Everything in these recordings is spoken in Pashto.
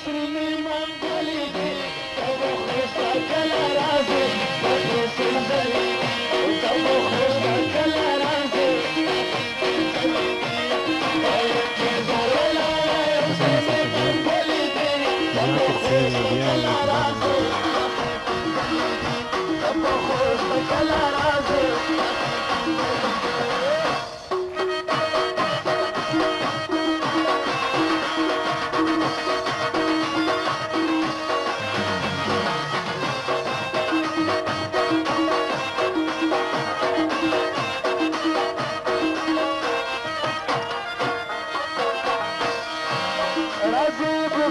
سرمې منګولې دي تب خوستا کله راځي پټې سندرې تب خوستا کله راځي سرمې منګولې دي تب خوستا کله راځي تب خوستا کله راځي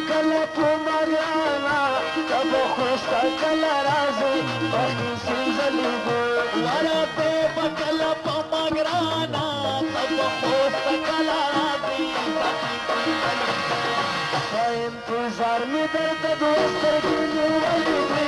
کله په مریانا تب خوستا کله راځي پخې سنځلې دي ورته په کله په مګرانا تب خوستا کله راځي په انتظار مې درته دوه سترګې نیولې دي